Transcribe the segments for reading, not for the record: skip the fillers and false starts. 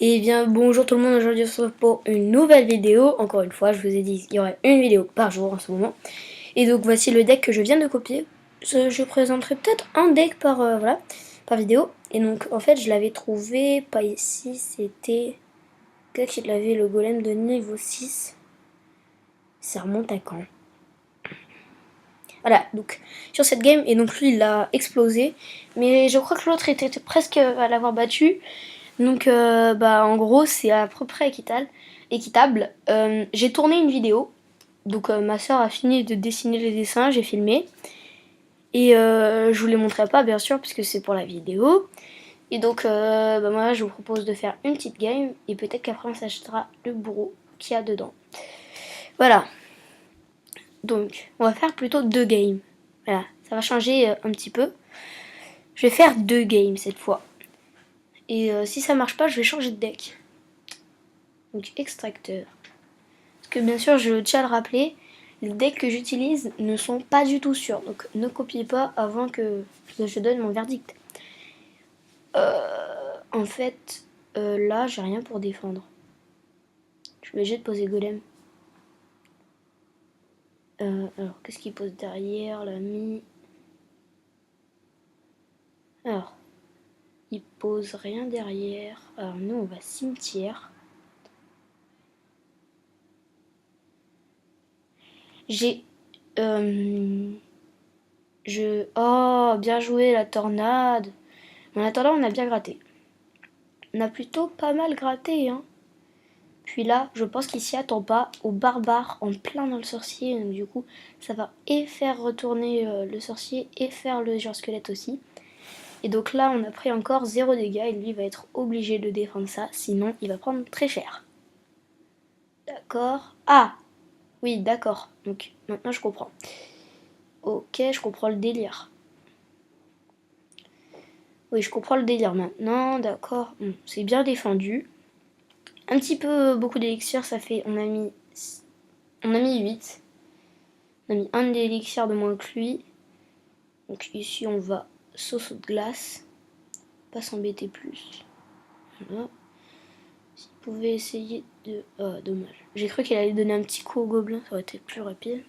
Et bien bonjour tout le monde, aujourd'hui on se retrouve pour une nouvelle vidéo. Encore une fois, je vous ai dit qu'il y aurait une vidéo par jour en ce moment. Et donc voici le deck que je viens de copier. Je présenterai peut-être un deck par, voilà, par vidéo. Et donc en fait je l'avais trouvé, pas ici, c'était... Quelqu'un qui l'avait, le golem de niveau 6. Ça remonte à quand? Voilà, donc sur cette game, et donc lui il l'a explosé. Mais je crois que l'autre était presque à l'avoir battu. Donc bah en gros c'est à peu près équitable. J'ai tourné une vidéo. Donc ma soeur a fini de dessiner les dessins, j'ai filmé. Et je vous les montrerai pas bien sûr puisque c'est pour la vidéo. Et donc bah, moi je vous propose de faire une petite game. Et peut-être qu'après on s'achètera le bourreau qu'il y a dedans. Voilà. Donc on va faire plutôt 2 games. Voilà, ça va changer un petit peu. Je vais faire 2 games cette fois. Et si ça marche pas je vais changer de deck. Donc extracteur. Parce que bien sûr, je tiens à le rappeler, les decks que j'utilise ne sont pas du tout sûrs. Donc ne copiez pas avant que je donne mon verdict. En fait, là, j'ai rien pour défendre. Je suis obligée de poser golem. Alors, qu'est-ce qu'il pose derrière, l'ami? Alors, il pose rien derrière. Alors nous, on va cimetière. J'ai... Oh, bien joué la tornade. En attendant, on a bien gratté. On a plutôt pas mal gratté, hein. Puis là, je pense qu'il s'y attend pas au barbare en plein dans le sorcier. Donc du coup, ça va et faire retourner le sorcier et faire le géant squelette aussi. Et donc là, on a pris encore 0 dégâts et lui va être obligé de défendre ça. Sinon, il va prendre très cher. D'accord. Ah, oui, d'accord. Donc maintenant, je comprends. Ok, je comprends le délire. Oui, je comprends le délire maintenant. D'accord. Bon, c'est bien défendu. Un petit peu beaucoup d'élixir, ça fait... On a mis 8. On a mis un élixir de moins que lui. Donc ici on va sauce de glace. Pas s'embêter plus. Voilà. S'il pouvait essayer de... Oh, dommage. J'ai cru qu'il allait donner un petit coup au gobelin, ça aurait été plus rapide.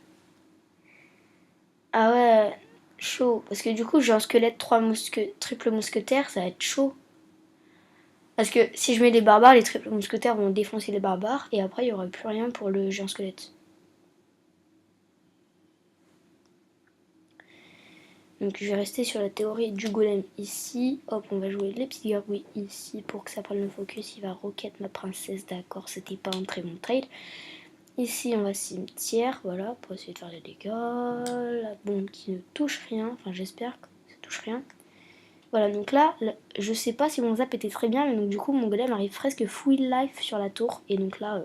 Ah ouais, chaud. Parce que du coup j'ai un squelette triple mousquetaire, ça va être chaud. Parce que si je mets les barbares, les triples mousquetaires vont défoncer les barbares. Et après il n'y aura plus rien pour le géant squelette. Donc je vais rester sur la théorie du golem ici. Hop, on va jouer les petits gargouilles ici pour que ça prenne le focus. Il va roquette ma princesse, d'accord, c'était pas un très bon trade. Ici on va cimetière, voilà, pour essayer de faire des dégâts. La bombe qui ne touche rien, enfin j'espère que ça touche rien. Voilà, donc là, je sais pas si mon zap était très bien, mais donc du coup mon golem arrive presque full life sur la tour. Et donc là,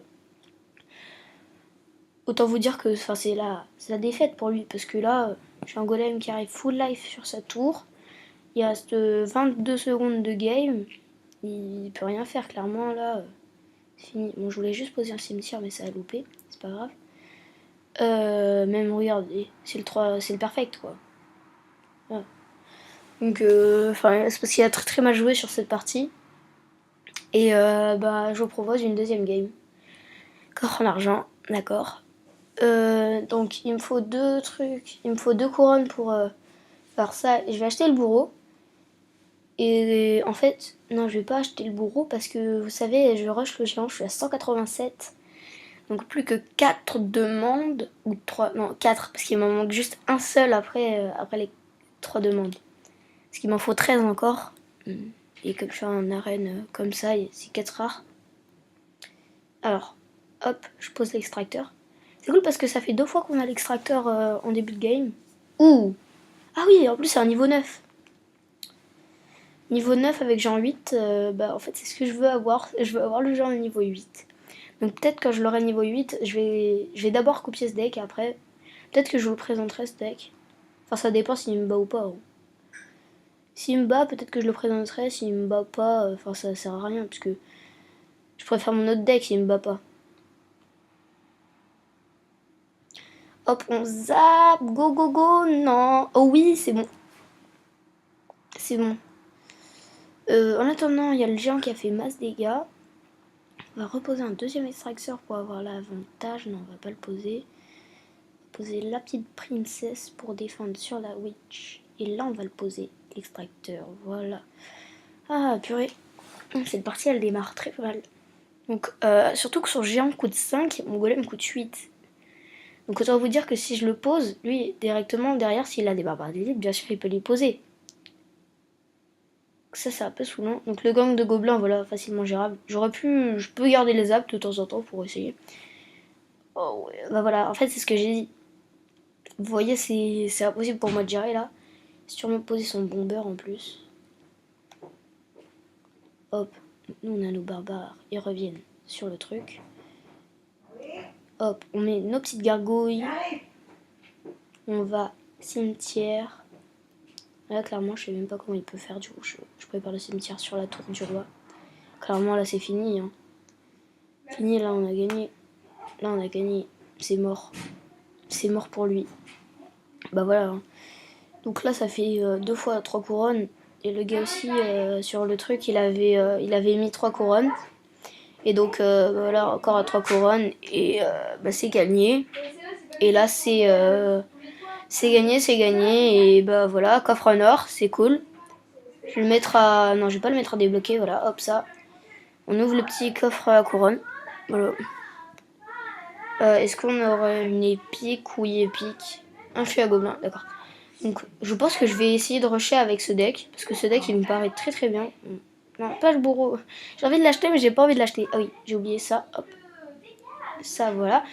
autant vous dire que c'est la défaite pour lui, parce que là, j'ai un golem qui arrive full life sur sa tour. Il reste 22 secondes de game. Il peut rien faire, clairement, là. C'est fini. Bon, je voulais juste poser un cimetière, mais ça a loupé. C'est pas grave. Même, regardez, c'est le perfect, quoi. Voilà. Donc, c'est parce qu'il a très très mal joué sur cette partie. Et bah, je vous propose une deuxième game. Corps en argent, d'accord. Donc, il me faut 2 trucs. Il me faut 2 couronnes pour faire ça. Je vais acheter le bourreau. Et en fait, non, je vais pas acheter le bourreau parce que vous savez, je rush le géant, je suis à 187. Donc plus que 4 demandes, ou 3, non 4, parce qu'il m'en manque juste un seul après les 3 demandes. Parce qu'il m'en faut 13 encore. Et comme je suis en arène comme ça, c'est 4 rares. Alors, hop, je pose l'extracteur. C'est cool parce que ça fait 2 fois qu'on a l'extracteur en début de game. Ouh! Ah oui, en plus c'est un niveau 9. Niveau 9 avec genre 8, bah en fait c'est ce que je veux avoir. Je veux avoir le genre niveau 8. Donc peut-être quand je l'aurai niveau 8, je vais d'abord copier ce deck et après, peut-être que je vous présenterai ce deck. Enfin ça dépend s'il me bat ou pas. Hein. S'il me bat, peut-être que je le présenterai. S'il me bat pas, enfin ça sert à rien puisque je préfère mon autre deck s'il me bat pas. Hop, on zappe, go go go, non. Oh oui, c'est bon. C'est bon. En attendant, il y a le géant qui a fait masse dégâts. On va reposer un deuxième extracteur pour avoir l'avantage. Non, on va pas le poser. Poser la petite princesse pour défendre sur la witch. Et là, on va le poser, l'extracteur. Voilà. Ah, purée. Cette partie, elle démarre très mal. Donc, surtout que son géant coûte 5, mon golem coûte 8. Donc, autant vous dire que si je le pose, lui, directement derrière, s'il a des barbares d'élite, bien sûr, il peut les poser. Ça, c'est un peu saoulant. Donc, le gang de gobelins, voilà, facilement gérable. Je peux garder les apps de temps en temps pour essayer. Oh, ouais. Bah voilà, en fait, c'est ce que j'ai dit. Vous voyez, c'est impossible pour moi de gérer là. Sûrement poser son bomber en plus. Hop, nous on a nos barbares, ils reviennent sur le truc. Hop, on met nos petites gargouilles. On va cimetière. Là clairement je sais même pas comment il peut faire du coup. Je prépare le cimetière sur la tour du roi. Clairement là c'est fini. Hein. Fini, là on a gagné. Là on a gagné. C'est mort. C'est mort pour lui. Bah voilà. Hein. Donc là ça fait 2 fois 3 couronnes. Et le gars aussi sur le truc il avait mis 3 couronnes. Et donc voilà encore à 3 couronnes. Et bah, c'est gagné. Et là c'est gagné. Et bah voilà, coffre en or, c'est cool. Je vais le mettre à... Non, je vais pas le mettre à débloquer, voilà, hop, ça. On ouvre le petit coffre à couronne. Voilà. Est-ce qu'on aurait une épique? Oui, épique. Un feu à gobelin, d'accord. Donc, je pense que je vais essayer de rusher avec ce deck. Parce que ce deck, il me paraît très très bien. Non, pas le bourreau. J'ai envie de l'acheter, mais j'ai pas envie de l'acheter. Ah oui, j'ai oublié ça. Hop. Ça, voilà.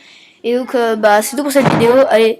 Et donc, bah, c'est tout pour cette vidéo. Allez.